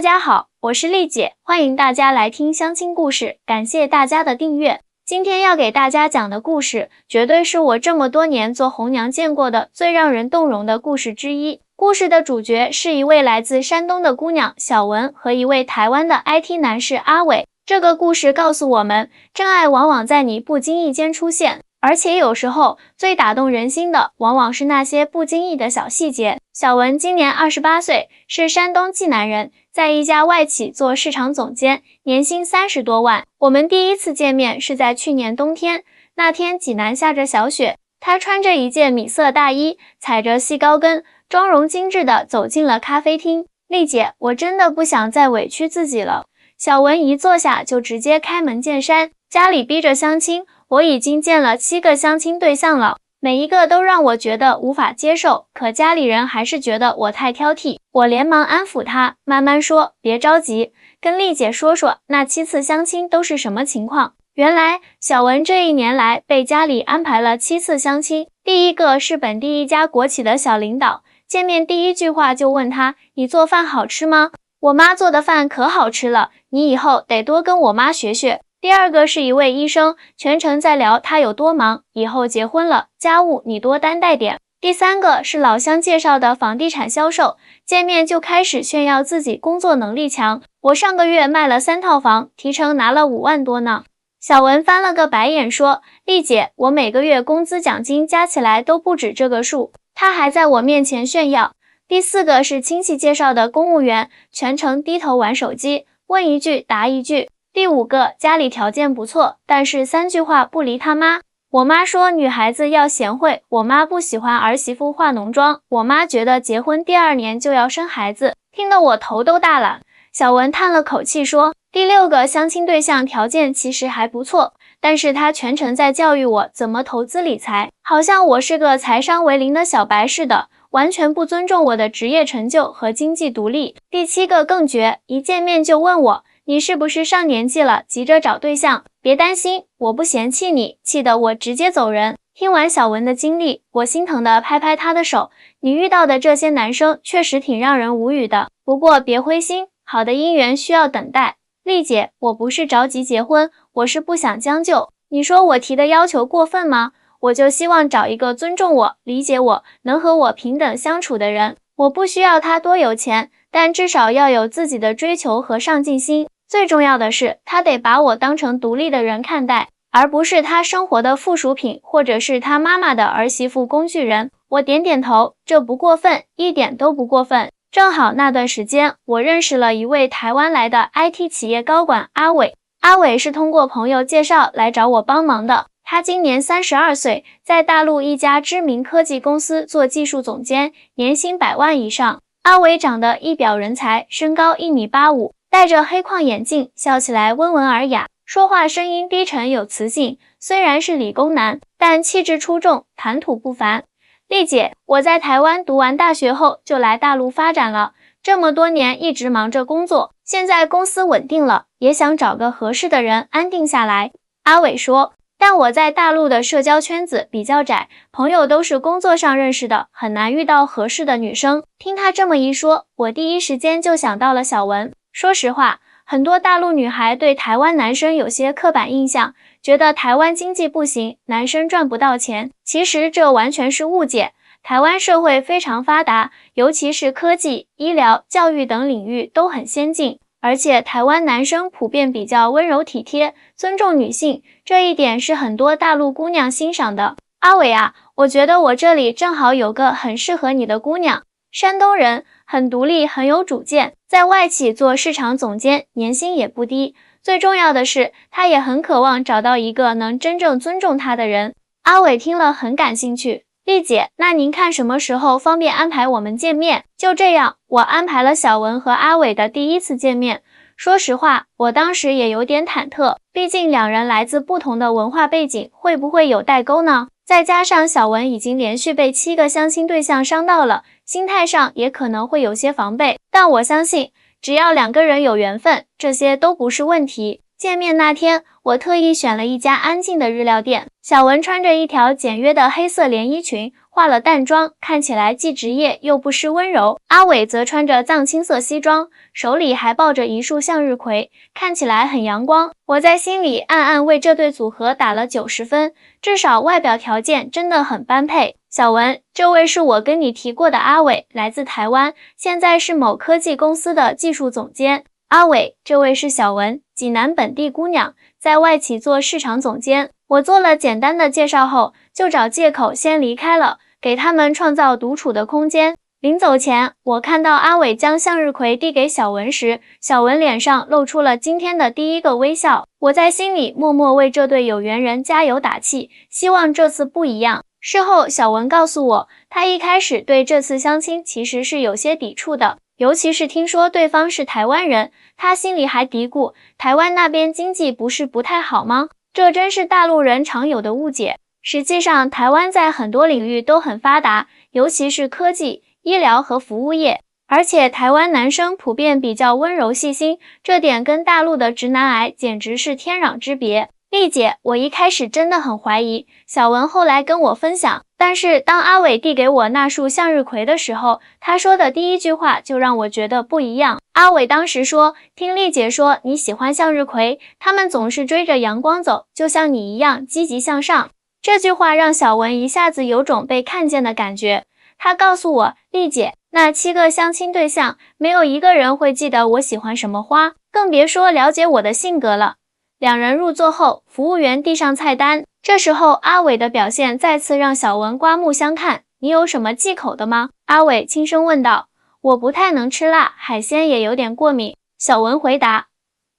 大家好，我是丽姐，欢迎大家来听相亲故事，感谢大家的订阅。今天要给大家讲的故事，绝对是我这么多年做红娘见过的最让人动容的故事之一。故事的主角是一位来自山东的姑娘小文和一位台湾的 IT 男士阿伟。这个故事告诉我们，真爱往往在你不经意间出现，而且有时候最打动人心的往往是那些不经意的小细节。小文今年28岁，是山东济南人，在一家外企做市场总监，年薪30多万。我们第一次见面是在去年冬天，那天济南下着小雪，他穿着一件米色大衣，踩着细高跟，妆容精致地走进了咖啡厅。丽姐，我真的不想再委屈自己了。小文一坐下就直接开门见山，家里逼着相亲，我已经见了7个相亲对象了，每一个都让我觉得无法接受，可家里人还是觉得我太挑剔。我连忙安抚他，慢慢说，别着急，跟丽姐说说那7次相亲都是什么情况。原来小文这1年来被家里安排了7次相亲，第一个是本地一家国企的小领导，见面第一句话就问他，你做饭好吃吗？我妈做的饭可好吃了，你以后得多跟我妈学学。第二个是一位医生，全程在聊他有多忙，以后结婚了，家务你多担待点。第三个是老乡介绍的房地产销售，见面就开始炫耀自己工作能力强，我上个月卖了3套房，提成拿了5万多呢。小文翻了个白眼说，丽姐，我每个月工资奖金加起来都不止这个数，他还在我面前炫耀。第4个是亲戚介绍的公务员，全程低头玩手机，问一句答一句。第5个家里条件不错，但是3句话不离他妈。我妈说女孩子要贤惠，我妈不喜欢儿媳妇化浓妆，我妈觉得结婚第2年就要生孩子，听得我头都大了。小文叹了口气说，第6个相亲对象条件其实还不错，但是他全程在教育我怎么投资理财，好像我是个财商为零的小白似的，完全不尊重我的职业成就和经济独立。第7个更绝，一见面就问我，你是不是上年纪了，急着找对象？别担心，我不嫌弃你，气得我直接走人。听完小文的经历，我心疼地拍拍他的手，你遇到的这些男生确实挺让人无语的，不过别灰心，好的姻缘需要等待。丽姐，我不是着急结婚，我是不想将就。你说我提的要求过分吗？我就希望找一个尊重我、理解我、能和我平等相处的人。我不需要他多有钱，但至少要有自己的追求和上进心。最重要的是，他得把我当成独立的人看待，而不是他生活的附属品，或者是他妈妈的儿媳妇工具人。我点点头，这不过分，一点都不过分。正好那段时间，我认识了一位台湾来的 IT 企业高管阿伟。阿伟是通过朋友介绍来找我帮忙的。他今年32岁，在大陆一家知名科技公司做技术总监，年薪100万以上。阿伟长得一表人才，身高1.85米，戴着黑框眼镜，笑起来温文尔雅，说话声音低沉有磁性。虽然是理工男，但气质出众，谈吐不凡。丽姐，我在台湾读完大学后就来大陆发展了，这么多年一直忙着工作，现在公司稳定了，也想找个合适的人安定下来。阿伟说，但我在大陆的社交圈子比较窄，朋友都是工作上认识的，很难遇到合适的女生。听他这么一说，我第一时间就想到了小文。说实话，很多大陆女孩对台湾男生有些刻板印象，觉得台湾经济不行，男生赚不到钱。其实这完全是误解。台湾社会非常发达，尤其是科技、医疗、教育等领域都很先进，而且台湾男生普遍比较温柔体贴，尊重女性，这一点是很多大陆姑娘欣赏的。阿伟啊，我觉得我这里正好有个很适合你的姑娘，山东人，很独立，很有主见，在外企做市场总监，年薪也不低。最重要的是，她也很渴望找到一个能真正尊重她的人。阿伟听了很感兴趣，丽姐，那您看什么时候方便安排我们见面？就这样，我安排了小文和阿伟的第1次见面。说实话，我当时也有点忐忑，毕竟2人来自不同的文化背景，会不会有代沟呢？再加上小文已经连续被7个相亲对象伤到了，心态上也可能会有些防备。但我相信，只要2个人有缘分，这些都不是问题。见面那天，我特意选了一家安静的日料店。小文穿着一条简约的黑色连衣裙，化了淡妆，看起来既职业又不失温柔。阿伟则穿着藏青色西装，手里还抱着一束向日葵，看起来很阳光。我在心里暗暗为这对组合打了90分，至少外表条件真的很般配。小文，这位是我跟你提过的阿伟，来自台湾，现在是某科技公司的技术总监。阿伟，这位是小文，济南本地姑娘，在外企做市场总监。我做了简单的介绍后，就找借口先离开了，给他们创造独处的空间。临走前，我看到阿伟将向日葵递给小文时，小文脸上露出了今天的第一个微笑。我在心里默默为这对有缘人加油打气，希望这次不一样。事后，小文告诉我，他一开始对这次相亲其实是有些抵触的，尤其是听说对方是台湾人，他心里还嘀咕，台湾那边经济不是不太好吗？这真是大陆人常有的误解。实际上，台湾在很多领域都很发达，尤其是科技、医疗和服务业。而且台湾男生普遍比较温柔细心，这点跟大陆的直男癌简直是天壤之别。丽姐，我一开始真的很怀疑，小文后来跟我分享，但是当阿伟递给我那束向日葵的时候，他说的第一句话就让我觉得不一样。阿伟当时说，听丽姐说你喜欢向日葵，他们总是追着阳光走，就像你一样积极向上。这句话让小文一下子有种被看见的感觉。他告诉我，丽姐，那7个相亲对象，没有一个人会记得我喜欢什么花，更别说了解我的性格了。两人入座后，服务员递上菜单。这时候，阿伟的表现再次让小文刮目相看。你有什么忌口的吗？阿伟轻声问道。我不太能吃辣，海鲜也有点过敏。小文回答。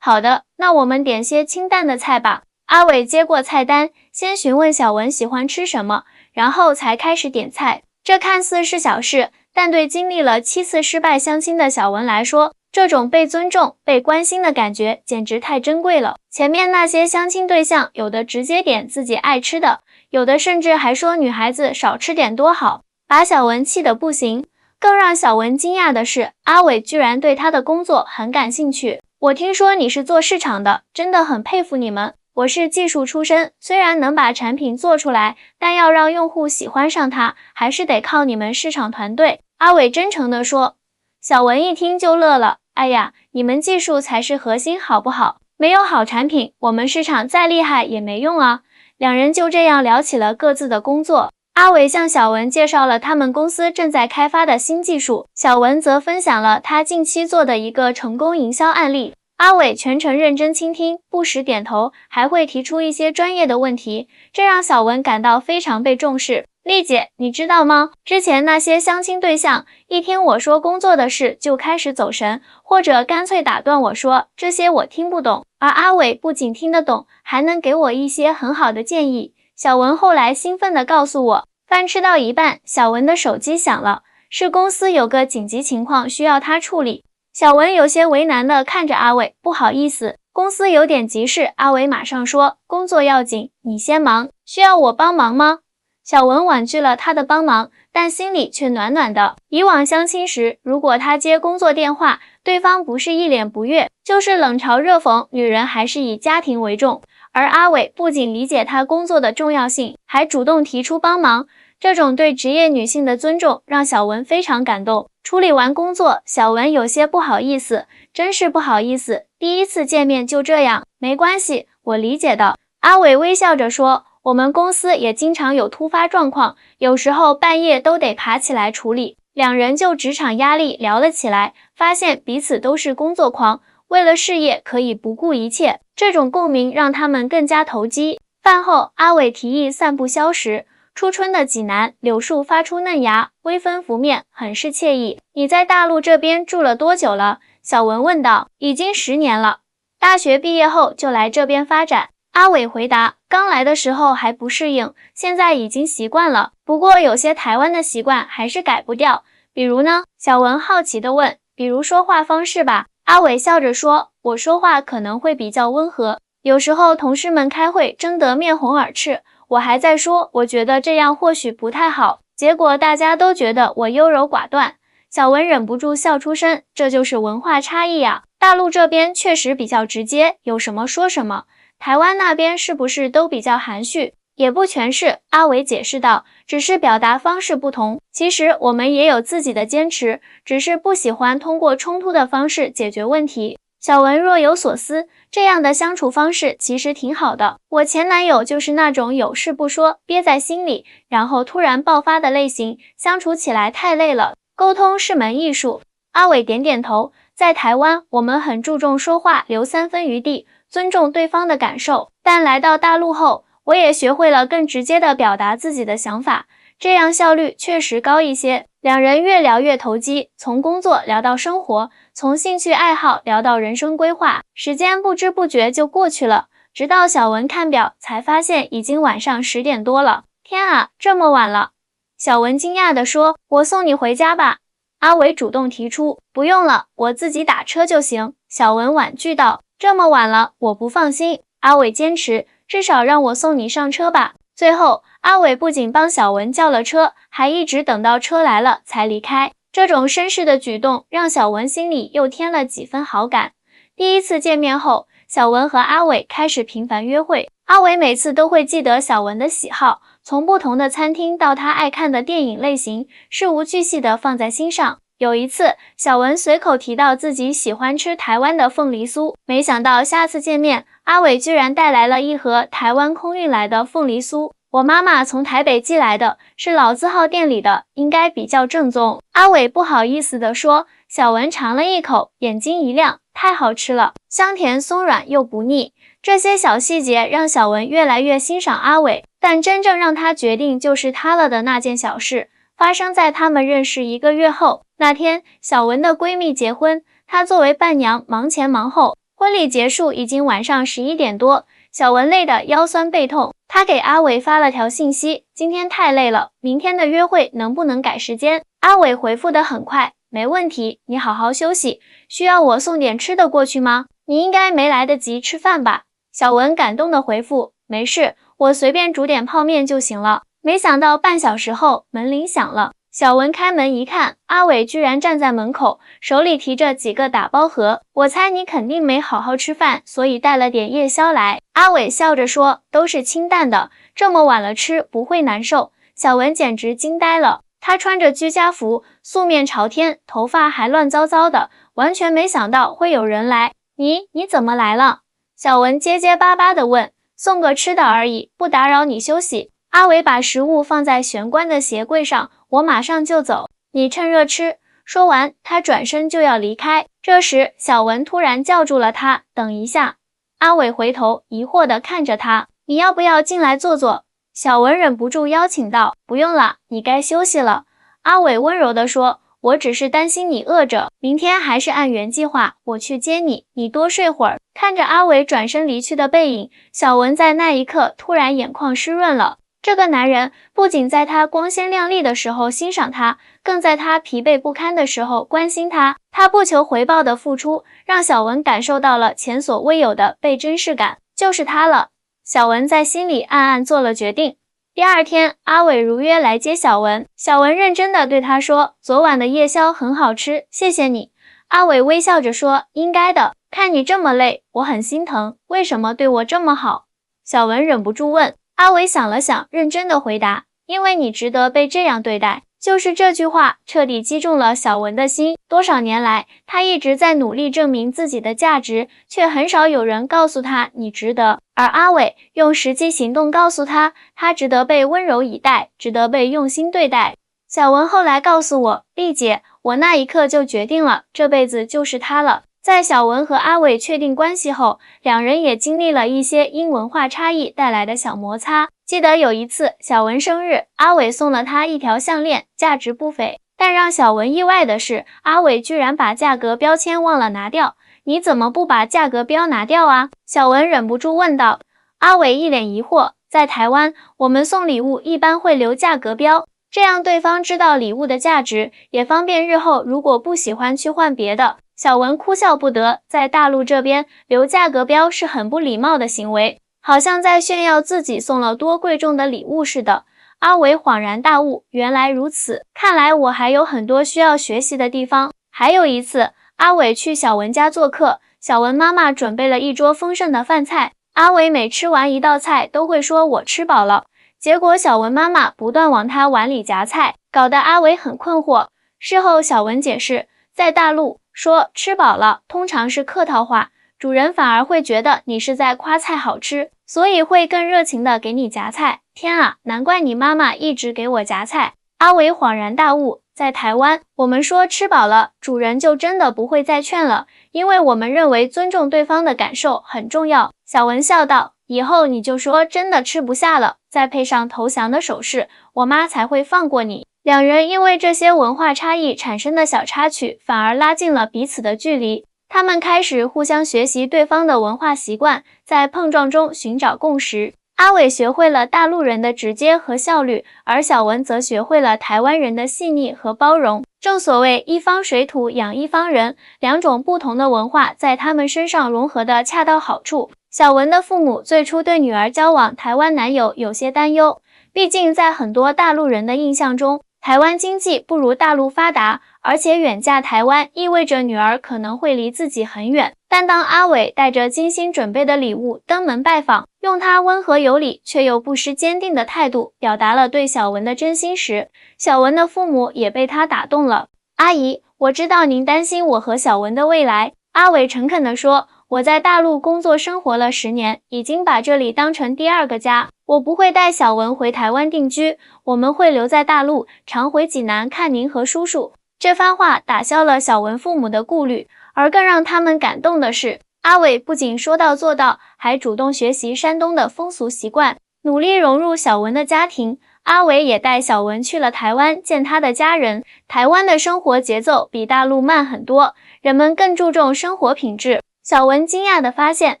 好的，那我们点些清淡的菜吧。阿伟接过菜单，先询问小文喜欢吃什么，然后才开始点菜。这看似是小事，但对经历了7次失败相亲的小文来说，这种被尊重、被关心的感觉简直太珍贵了。前面那些相亲对象，有的直接点自己爱吃的，有的甚至还说女孩子少吃点多好，把小文气得不行。更让小文惊讶的是，阿伟居然对他的工作很感兴趣。我听说你是做市场的，真的很佩服你们。我是技术出身，虽然能把产品做出来，但要让用户喜欢上它，还是得靠你们市场团队。阿伟真诚地说。小文一听就乐了，哎呀，你们技术才是核心好不好？没有好产品，我们市场再厉害也没用啊。两人就这样聊起了各自的工作。阿伟向小文介绍了他们公司正在开发的新技术，小文则分享了他近期做的一个成功营销案例。阿伟全程认真倾听，不时点头，还会提出一些专业的问题，这让小文感到非常被重视。丽姐，你知道吗？之前那些相亲对象，一听我说工作的事就开始走神，或者干脆打断我说，这些我听不懂。而阿伟不仅听得懂，还能给我一些很好的建议。小文后来兴奋地告诉我，饭吃到一半，小文的手机响了，是公司有个紧急情况需要他处理。小文有些为难地看着阿伟，不好意思，公司有点急事。阿伟马上说，工作要紧，你先忙，需要我帮忙吗？小文婉拒了他的帮忙，但心里却暖暖的。以往相亲时，如果他接工作电话，对方不是一脸不悦，就是冷嘲热讽，女人还是以家庭为重。而阿伟不仅理解他工作的重要性，还主动提出帮忙，这种对职业女性的尊重让小文非常感动。处理完工作，小文有些不好意思，真是不好意思，第一次见面就这样。没关系，我理解的。阿伟微笑着说，我们公司也经常有突发状况，有时候半夜都得爬起来处理。两人就职场压力聊了起来，发现彼此都是工作狂，为了事业可以不顾一切，这种共鸣让他们更加投机。饭后，阿伟提议散步消食。初春的济南，柳树发出嫩芽，微风拂面，很是惬意。你在大陆这边住了多久了？小文问道。已经10年了，大学毕业后就来这边发展。阿伟回答，刚来的时候还不适应，现在已经习惯了。不过有些台湾的习惯还是改不掉。比如呢？小文好奇地问。比如说话方式吧。阿伟笑着说，我说话可能会比较温和，有时候同事们开会争得面红耳赤，我还在说，我觉得这样或许不太好，结果大家都觉得我优柔寡断。小文忍不住笑出声，这就是文化差异啊。大陆这边确实比较直接，有什么说什么。台湾那边是不是都比较含蓄？也不全是，阿伟解释道，只是表达方式不同。其实我们也有自己的坚持，只是不喜欢通过冲突的方式解决问题。小文若有所思，这样的相处方式其实挺好的。我前男友就是那种有事不说，憋在心里，然后突然爆发的类型，相处起来太累了。沟通是门艺术。阿伟点点头，在台湾，我们很注重说话留3分余地，尊重对方的感受。但来到大陆后，我也学会了更直接地表达自己的想法，这样效率确实高一些。两人越聊越投机，从工作聊到生活，从兴趣爱好聊到人生规划，时间不知不觉就过去了。直到小文看表，才发现已经晚上10点多了。天啊，这么晚了！小文惊讶地说，我送你回家吧。阿伟主动提出，不用了，我自己打车就行。小文婉拒道，这么晚了，我不放心。阿伟坚持，至少让我送你上车吧。最后，阿伟不仅帮小文叫了车，还一直等到车来了才离开。这种绅士的举动让小文心里又添了几分好感。第一次见面后，小文和阿伟开始频繁约会。阿伟每次都会记得小文的喜好，从不同的餐厅到他爱看的电影类型，事无巨细地放在心上。有一次，小文随口提到自己喜欢吃台湾的凤梨酥，没想到下次见面，阿伟居然带来了一盒台湾空运来的凤梨酥。我妈妈从台北寄来的，是老字号店里的，应该比较正宗。阿伟不好意思地说。小文尝了一口，眼睛一亮，太好吃了，香甜松软又不腻。这些小细节让小文越来越欣赏阿伟，但真正让他决定就是他了的那件小事，发生在他们认识1个月后。那天，小文的闺蜜结婚，她作为伴娘忙前忙后，婚礼结束已经晚上11点多，小文累得腰酸背痛，她给阿伟发了条信息，今天太累了，明天的约会能不能改时间？阿伟回复得很快，没问题，你好好休息，需要我送点吃的过去吗？你应该没来得及吃饭吧？小文感动地回复，没事，我随便煮点泡面就行了。没想到半小时后，门铃响了。小文开门一看，阿伟居然站在门口，手里提着几个打包盒。我猜你肯定没好好吃饭，所以带了点夜宵来。阿伟笑着说，都是清淡的，这么晚了吃不会难受。小文简直惊呆了，他穿着居家服，素面朝天，头发还乱糟糟的，完全没想到会有人来。你怎么来了？小文结结巴巴地问。送个吃的而已，不打扰你休息。阿伟把食物放在玄关的鞋柜上，我马上就走，你趁热吃。说完，他转身就要离开。这时，小文突然叫住了他，等一下。阿伟回头疑惑地看着他，你要不要进来坐坐？小文忍不住邀请道，不用了，你该休息了。阿伟温柔地说，我只是担心你饿着，明天还是按原计划，我去接你，你多睡会儿。看着阿伟转身离去的背影，小文在那一刻突然眼眶湿润了。这个男人不仅在他光鲜亮丽的时候欣赏他，更在他疲惫不堪的时候关心他。他不求回报的付出，让小文感受到了前所未有的被珍视感，就是他了。小文在心里暗暗做了决定。第二天，阿伟如约来接小文。小文认真地对他说，昨晚的夜宵很好吃，谢谢你。阿伟微笑着说，应该的，看你这么累，我很心疼，为什么对我这么好？小文忍不住问。阿伟想了想，认真地回答，因为你值得被这样对待。就是这句话彻底击中了小文的心。多少年来，他一直在努力证明自己的价值，却很少有人告诉他你值得。而阿伟用实际行动告诉他，他值得被温柔以待，值得被用心对待。小文后来告诉我，丽姐，我那一刻就决定了，这辈子就是他了。在小文和阿伟确定关系后，两人也经历了一些因文化差异带来的小摩擦。记得有一次小文生日，阿伟送了他一条项链，价值不菲。但让小文意外的是，阿伟居然把价格标签忘了拿掉。你怎么不把价格标拿掉啊？小文忍不住问道。阿伟一脸疑惑，在台湾，我们送礼物一般会留价格标，这样对方知道礼物的价值，也方便日后如果不喜欢去换别的。小文哭笑不得，在大陆这边留价格标是很不礼貌的行为，好像在炫耀自己送了多贵重的礼物似的。阿伟恍然大悟，原来如此，看来我还有很多需要学习的地方。还有一次，阿伟去小文家做客，小文妈妈准备了一桌丰盛的饭菜，阿伟每吃完一道菜都会说我吃饱了，结果小文妈妈不断往他碗里夹菜，搞得阿伟很困惑。事后小文解释，在大陆说吃饱了通常是客套话，主人反而会觉得你是在夸菜好吃，所以会更热情的给你夹菜。天啊，难怪你妈妈一直给我夹菜。阿伟恍然大悟，在台湾，我们说吃饱了，主人就真的不会再劝了，因为我们认为尊重对方的感受很重要。小文笑道，以后你就说真的吃不下了，再配上投降的手势，我妈才会放过你。两人因为这些文化差异产生的小插曲，反而拉近了彼此的距离。他们开始互相学习对方的文化习惯，在碰撞中寻找共识。阿伟学会了大陆人的直接和效率，而小文则学会了台湾人的细腻和包容。正所谓一方水土养一方人，两种不同的文化在他们身上融合的恰到好处。小文的父母最初对女儿交往台湾男友有些担忧，毕竟在很多大陆人的印象中，台湾经济不如大陆发达，而且远嫁台湾意味着女儿可能会离自己很远。但当阿伟带着精心准备的礼物登门拜访，用他温和有礼却又不失坚定的态度表达了对小文的真心时，小文的父母也被他打动了。阿姨，我知道您担心我和小文的未来。阿伟诚恳地说，我在大陆工作生活了10年，已经把这里当成第2个家。我不会带小文回台湾定居，我们会留在大陆，常回济南看您和叔叔。这番话打消了小文父母的顾虑，而更让他们感动的是，阿伟不仅说到做到，还主动学习山东的风俗习惯，努力融入小文的家庭。阿伟也带小文去了台湾见他的家人。台湾的生活节奏比大陆慢很多，人们更注重生活品质。小文惊讶地发现，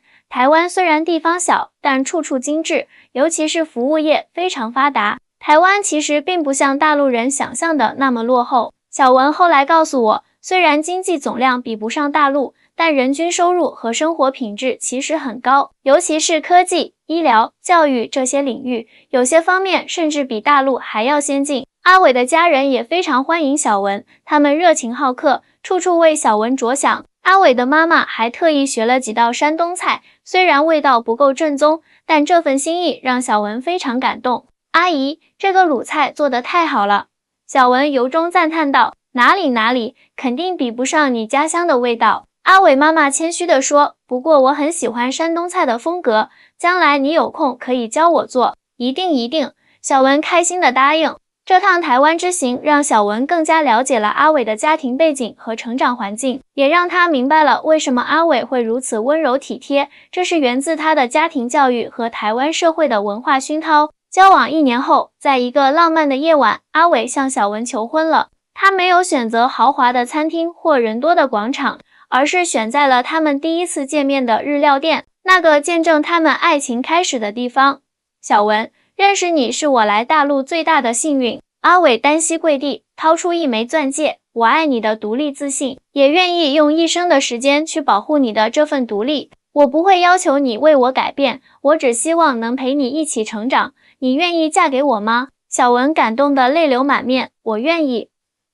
台湾虽然地方小，但处处精致，尤其是服务业非常发达。台湾其实并不像大陆人想象的那么落后。小文后来告诉我，虽然经济总量比不上大陆，但人均收入和生活品质其实很高，尤其是科技、医疗、教育这些领域，有些方面甚至比大陆还要先进。阿伟的家人也非常欢迎小文，他们热情好客，处处为小文着想。阿伟的妈妈还特意学了几道山东菜，虽然味道不够正宗，但这份心意让小文非常感动。阿姨，这个鲁菜做得太好了。小文由衷赞叹道，哪里，肯定比不上你家乡的味道。阿伟妈妈谦虚地说，不过我很喜欢山东菜的风格，将来你有空可以教我做。一定。小文开心地答应。这趟台湾之行让小文更加了解了阿伟的家庭背景和成长环境，也让他明白了为什么阿伟会如此温柔体贴，这是源自他的家庭教育和台湾社会的文化熏陶。交往1年后，在一个浪漫的夜晚，阿伟向小文求婚了。他没有选择豪华的餐厅或人多的广场，而是选在了他们第一次见面的日料店，那个见证他们爱情开始的地方。小文，认识你是我来大陆最大的幸运。阿伟单膝跪地，掏出一枚钻戒，我爱你的独立自信，也愿意用一生的时间去保护你的这份独立。我不会要求你为我改变，我只希望能陪你一起成长。你愿意嫁给我吗？小文感动得泪流满面，我愿意。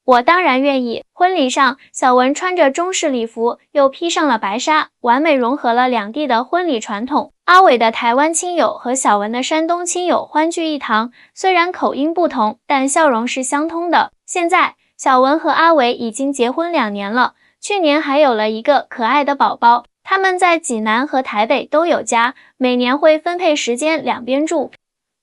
我当然愿意。婚礼上，小文穿着中式礼服，又披上了白纱，完美融合了两地的婚礼传统。阿伟的台湾亲友和小文的山东亲友欢聚一堂，虽然口音不同，但笑容是相通的。现在，小文和阿伟已经结婚2年了，去年还有了一个可爱的宝宝。他们在济南和台北都有家，每年会分配时间两边住。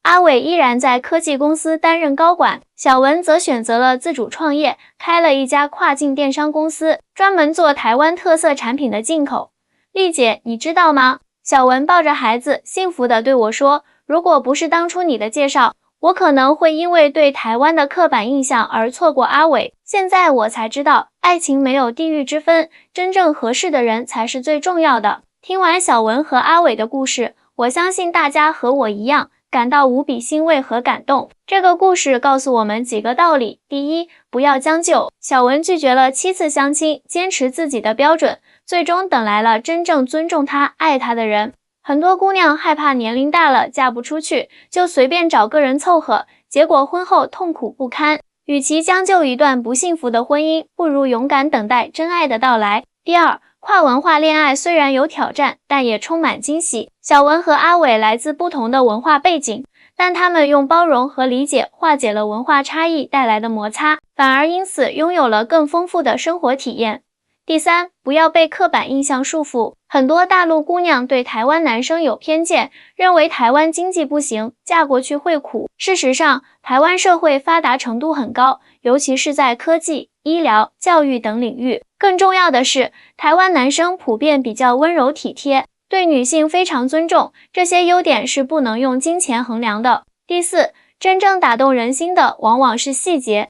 阿伟依然在科技公司担任高管，小文则选择了自主创业，开了一家跨境电商公司，专门做台湾特色产品的进口。丽姐，你知道吗？小文抱着孩子，幸福地对我说，如果不是当初你的介绍，我可能会因为对台湾的刻板印象而错过阿伟。现在我才知道，爱情没有地域之分，真正合适的人才是最重要的。听完小文和阿伟的故事，我相信大家和我一样，感到无比欣慰和感动。这个故事告诉我们几个道理。第一，不要将就。小文拒绝了7次相亲，坚持自己的标准，最终等来了真正尊重他、爱他的人。很多姑娘害怕年龄大了嫁不出去，就随便找个人凑合，结果婚后痛苦不堪。与其将就一段不幸福的婚姻，不如勇敢等待真爱的到来。第二，跨文化恋爱虽然有挑战，但也充满惊喜。小文和阿伟来自不同的文化背景，但他们用包容和理解化解了文化差异带来的摩擦，反而因此拥有了更丰富的生活体验。第三，不要被刻板印象束缚。很多大陆姑娘对台湾男生有偏见，认为台湾经济不行，嫁过去会苦。事实上，台湾社会发达程度很高，尤其是在科技、医疗、教育等领域。更重要的是，台湾男生普遍比较温柔体贴，对女性非常尊重，这些优点是不能用金钱衡量的。第四，真正打动人心的往往是细节。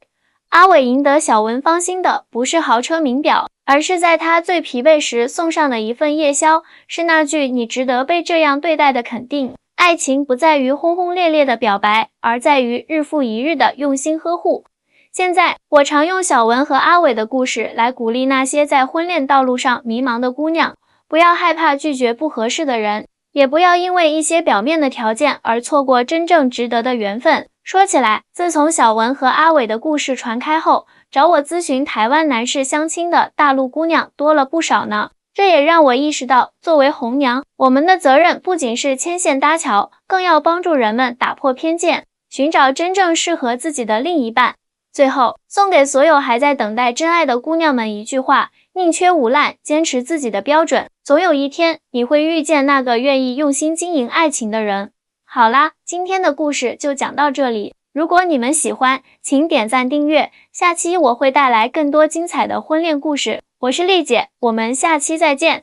阿伟赢得小文芳心的不是豪车名表，而是在他最疲惫时送上的一份夜宵，是那句你值得被这样对待的肯定。爱情不在于轰轰烈烈的表白，而在于日复一日的用心呵护。现在，我常用小文和阿伟的故事来鼓励那些在婚恋道路上迷茫的姑娘，不要害怕拒绝不合适的人，也不要因为一些表面的条件而错过真正值得的缘分。说起来，自从小文和阿伟的故事传开后，找我咨询台湾男士相亲的大陆姑娘多了不少呢。这也让我意识到，作为红娘，我们的责任不仅是牵线搭桥，更要帮助人们打破偏见，寻找真正适合自己的另一半。最后，送给所有还在等待真爱的姑娘们一句话：宁缺毋滥，坚持自己的标准，总有一天你会遇见那个愿意用心经营爱情的人。好啦，今天的故事就讲到这里。如果你们喜欢，请点赞订阅，下期我会带来更多精彩的婚恋故事。我是丽姐，我们下期再见。